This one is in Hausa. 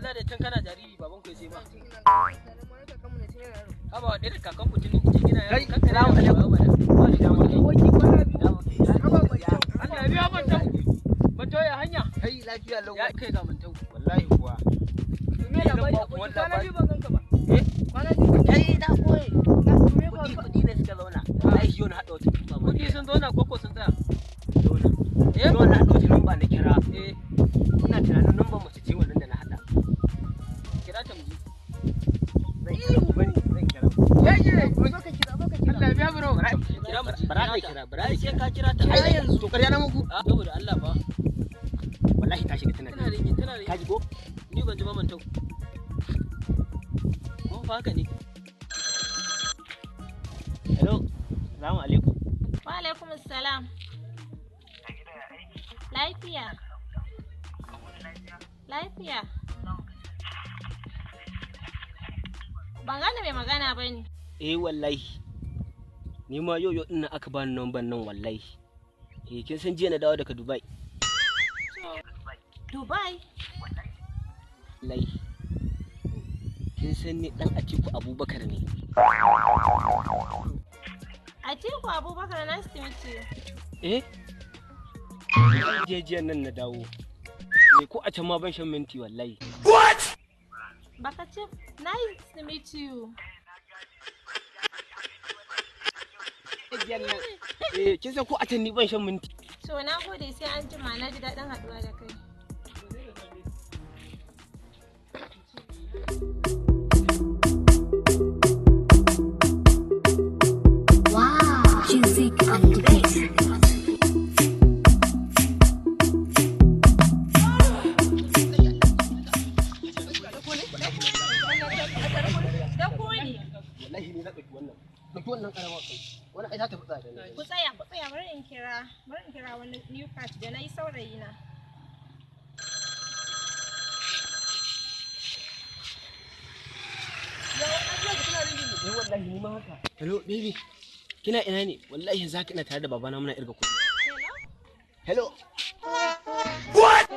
ina da tun kana jariri baban ku ya sai ba. Haba da kakan ku tun gina ya kan kana da babu bana. Allah ya biya mantau. Mantau ya hanya. Kai lafiya lau. Ya kai ga mantau. Wallahi kuwa. Me labari kwana biyu ban ganka ba. Kai na koyi. Kudi ne suka zauna. Ai shi wani hada wata tuba ma. Kudi sun zauna koko sun tsaya. Zauna. Eh? Zauna hada wata lamba na kira. Eh. Ina tunanin lambar mace ce wannan da na hada. Kira ta mu ji. Zan kira. Yaje. Zo ka kira. Allah biya bro. Kira mu ji. Bara sai ka kira ta. Ai yanzu to ƙarya na muku. Saboda Allah ba. Wallahi ta shiga tana. Tana ringi. Ka ji ko? Ni ban ji ba mantau. Mun fa haka ne. Hello. Assalamu alaikum. Wa alaikum assalam. Lafiya. Lafiya. Ban gane mai magana ba ne. Wallahi. Ni ma yau ina aka bani number nan wallahi. Kin san jiya na dawo daga Dubai. Dubai? Wallahi. Kin san ni dan Atiku Abubakar ne. Atiku Abubakar, nice to meet you. Jiya nan na dawo. Ko a can ma ban shan minti wallahi. What? Baka ce nice to meet you. Kin san ko a can ni ban shan minti. So na gode sai an jima, na ji daɗin haɗuwa da kai. Wow, music on the bass. Wallahi ni na ɗauki wannan. Ɗauki wannan ƙaramar kai. Wani ai za ta fitsa da ni. Ku tsaya, bari in kira wani new part da na yi saurayi na. Wallahi ni ma haka. Hello baby. Kina ina ne? Wallahi yanzu haka ina tare da babana muna irga kuɗi. Hello. What?